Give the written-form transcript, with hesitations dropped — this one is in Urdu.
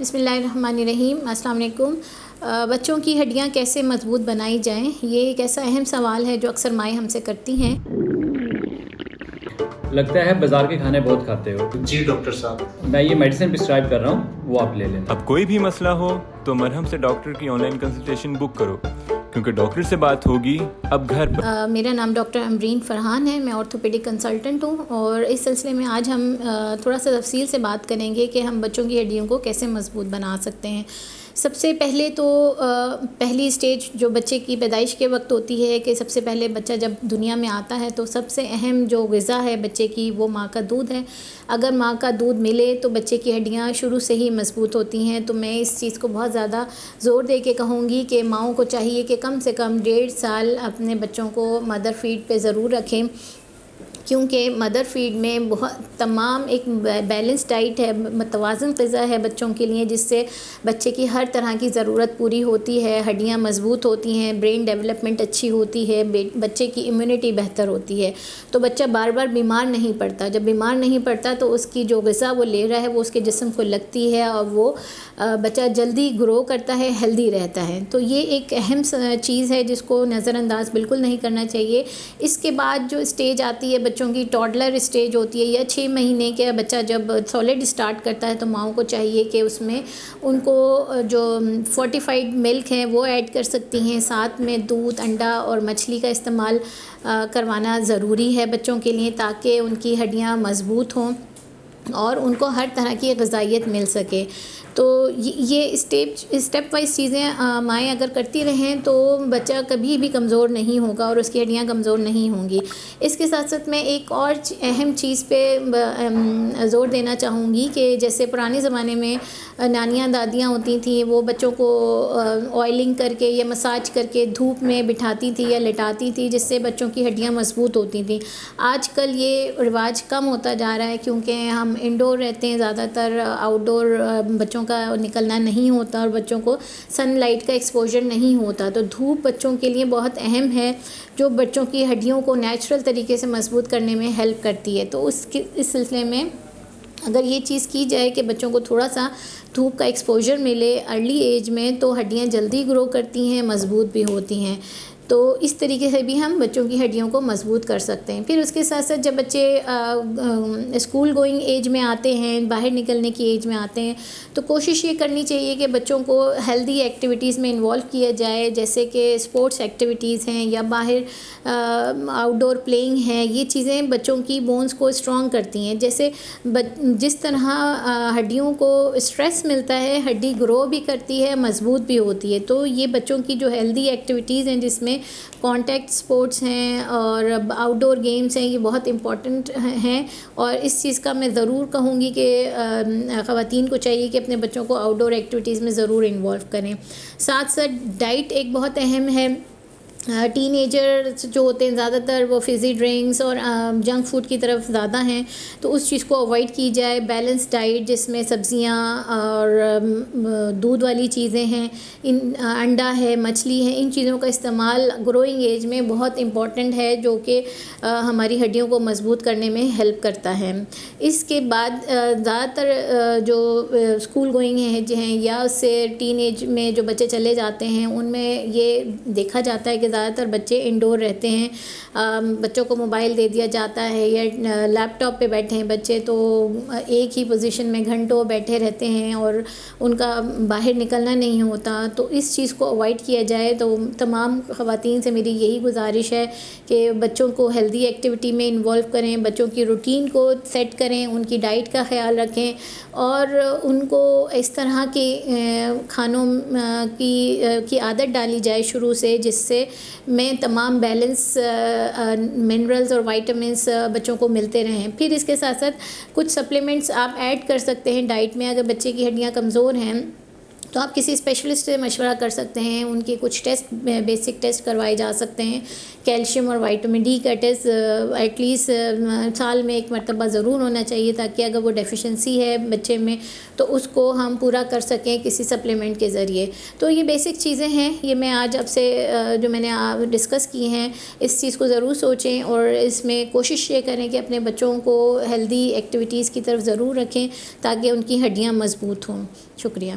بسم اللہ الرحمن الرحیم. السلام علیکم. بچوں کی ہڈیاں کیسے مضبوط بنائی جائیں، یہ ایک ایسا اہم سوال ہے جو اکثر مائیں ہم سے کرتی ہیں. لگتا ہے بازار کے کھانے بہت کھاتے ہو. جی ڈاکٹر صاحب، میں یہ میڈیسن پرسکرائب کر رہا ہوں، وہ آپ لے لینا. اب کوئی بھی مسئلہ ہو تو مرہم سے ڈاکٹر کی آن لائن کنسلٹیشن بک کرو، کیونکہ ڈاکٹر سے بات ہوگی اب گھر پر. میرا نام ڈاکٹر امرین فرحان ہے، میں آرتھوپیڈک کنسلٹنٹ ہوں، اور اس سلسلے میں آج ہم تھوڑا سا تفصیل سے بات کریں گے کہ ہم بچوں کی ہڈیوں کو کیسے مضبوط بنا سکتے ہیں. سب سے پہلے تو پہلی اسٹیج جو بچے کی پیدائش کے وقت ہوتی ہے کہ سب سے پہلے بچہ جب دنیا میں آتا ہے تو سب سے اہم جو غذا ہے بچے کی وہ ماں کا دودھ ہے. اگر ماں کا دودھ ملے تو بچے کی ہڈیاں شروع سے ہی مضبوط ہوتی ہیں. تو میں اس چیز کو بہت زیادہ زور دے کے کہوں گی کہ ماؤں کو چاہیے کہ کم سے کم 1.5 سال اپنے بچوں کو مدر فیڈ پہ ضرور رکھیں، کیونکہ مدر فیڈ میں بہت تمام ایک بیلنس ڈائٹ ہے، متوازن غذا ہے بچوں کے لیے، جس سے بچے کی ہر طرح کی ضرورت پوری ہوتی ہے، ہڈیاں مضبوط ہوتی ہیں، برین ڈیولپمنٹ اچھی ہوتی ہے، بچے کی امیونٹی بہتر ہوتی ہے، تو بچہ بار بار بیمار نہیں پڑتا. جب بیمار نہیں پڑتا تو اس کی جو غذا وہ لے رہا ہے وہ اس کے جسم کو لگتی ہے، اور وہ بچہ جلدی گرو کرتا ہے، ہیلدی رہتا ہے. تو یہ ایک اہم چیز ہے جس کو نظر انداز بالکل نہیں کرنا چاہیے. اس کے بعد جو اسٹیج آتی ہے بچوں کی، ٹاڈلر اسٹیج ہوتی ہے، یا 6 مہینے کے بچہ جب سالڈ اسٹارٹ کرتا ہے تو ماؤں کو چاہیے کہ اس میں ان کو جو فورٹیفائڈ ملک ہے وہ ایڈ کر سکتی ہیں، ساتھ میں دودھ، انڈا اور مچھلی کا استعمال کروانا ضروری ہے بچوں کے لیے، تاکہ ان کی ہڈیاں مضبوط ہوں اور ان کو ہر طرح کی غذائیت مل سکے. تو یہ اسٹیپ وائز چیزیں مائیں اگر کرتی رہیں تو بچہ کبھی بھی کمزور نہیں ہوگا اور اس کی ہڈیاں کمزور نہیں ہوں گی. اس کے ساتھ ساتھ میں ایک اور اہم چیز پہ زور دینا چاہوں گی کہ جیسے پرانے زمانے میں نانیاں دادیاں ہوتی تھیں، وہ بچوں کو آئلنگ کر کے یا مساج کر کے دھوپ میں بٹھاتی تھی یا لٹاتی تھی، جس سے بچوں کی ہڈیاں مضبوط ہوتی تھیں. آج کل یہ رواج کم ہوتا جا رہا ہے، کیونکہ ہم انڈور رہتے ہیں، زیادہ تر آؤٹ ڈور بچوں کا نکلنا نہیں ہوتا اور بچوں کو سن لائٹ کا ایکسپوجر نہیں ہوتا. تو دھوپ بچوں کے لیے بہت اہم ہے، جو بچوں کی ہڈیوں کو نیچرل طریقے سے مضبوط کرنے میں ہیلپ کرتی ہے. تو اس سلسلے میں اگر یہ چیز کی جائے کہ بچوں کو تھوڑا سا دھوپ کا ایکسپوجر ملے ارلی ایج میں، تو ہڈیاں جلدی گرو کرتی ہیں، مضبوط بھی ہوتی ہیں. تو اس طریقے سے بھی ہم بچوں کی ہڈیوں کو مضبوط کر سکتے ہیں. پھر اس کے ساتھ ساتھ جب بچے اسکول گوئنگ ایج میں آتے ہیں، باہر نکلنے کی ایج میں آتے ہیں، تو کوشش یہ کرنی چاہیے کہ بچوں کو ہیلدی ایکٹیویٹیز میں انوالو کیا جائے، جیسے کہ اسپورٹس ایکٹیویٹیز ہیں یا باہر آؤٹ ڈور پلینگ ہیں. یہ چیزیں بچوں کی بونز کو اسٹرانگ کرتی ہیں. جیسے جس طرح ہڈیوں کو اسٹریس ملتا ہے، ہڈی گرو بھی کرتی ہے، مضبوط بھی ہوتی ہے. تو یہ بچوں کی جو ہیلدی ایکٹیویٹیز ہیں، جس میں کانٹیکٹ سپورٹس ہیں اور آؤٹ ڈور گیمز ہیں، یہ بہت امپورٹنٹ ہیں. اور اس چیز کا میں ضرور کہوں گی کہ خواتین کو چاہیے کہ اپنے بچوں کو آؤٹ ڈور ایکٹیویٹیز میں ضرور انوالو کریں. ساتھ ساتھ ڈائٹ ایک بہت اہم ہے. ٹین ایجر جو ہوتے ہیں زیادہ تر وہ فزی ڈرنکس اور جنک فوڈ کی طرف زیادہ ہیں، تو اس چیز کو اوائڈ کی جائے. بیلنس ڈائٹ جس میں سبزیاں اور دودھ والی چیزیں ہیں، انڈا ہے، مچھلی ہے، ان چیزوں کا استعمال گروئنگ ایج میں بہت امپورٹنٹ ہے، جو کہ ہماری ہڈیوں کو مضبوط کرنے میں ہیلپ کرتا ہے. اس کے بعد زیادہ تر جو اسکول گوئنگ ہیں یا اس سے ٹین ایج میں جو بچے چلے جاتے ہیں، ان میں یہ دیکھا جاتا ہے کہ زیادہ تر بچے انڈور رہتے ہیں. بچوں کو موبائل دے دیا جاتا ہے یا لیپ ٹاپ پہ بیٹھے ہیں بچے، تو ایک ہی پوزیشن میں گھنٹوں بیٹھے رہتے ہیں اور ان کا باہر نکلنا نہیں ہوتا. تو اس چیز کو اوائڈ کیا جائے. تو تمام خواتین سے میری یہی گزارش ہے کہ بچوں کو ہیلدی ایکٹیویٹی میں انوالو کریں، بچوں کی روٹین کو سیٹ کریں، ان کی ڈائٹ کا خیال رکھیں، اور ان کو اس طرح کے کھانوں کی عادت ڈالی جائے شروع سے، جس سے میں تمام بیلنس منرلز اور وائٹامنس بچوں کو ملتے رہیں. پھر اس کے ساتھ ساتھ کچھ سپلیمنٹس آپ ایڈ کر سکتے ہیں ڈائٹ میں. اگر بچے کی ہڈیاں کمزور ہیں تو آپ کسی اسپیشلسٹ سے مشورہ کر سکتے ہیں. ان کے کچھ ٹیسٹ بیسک ٹیسٹ کروائے جا سکتے ہیں. کیلشیم اور وائٹامن ڈی کا ٹیسٹ ایٹ لیسٹ سال میں 1 مرتبہ ضرور ہونا چاہیے, تاکہ اگر وہ ڈیفیشنسی ہے بچے میں تو اس کو ہم پورا کر سکیں کسی سپلیمنٹ کے ذریعے. تو یہ بیسک چیزیں ہیں, یہ میں آج آپ سے جو میں نے ڈسکس کی ہیں, اس چیز کو ضرور سوچیں اور اس میں کوشش یہ کریں کہ اپنے بچوں کو ہیلدی ایکٹیویٹیز کی طرف ضرور رکھیں تاکہ ان کی ہڈیاں مضبوط ہوں. شکریہ.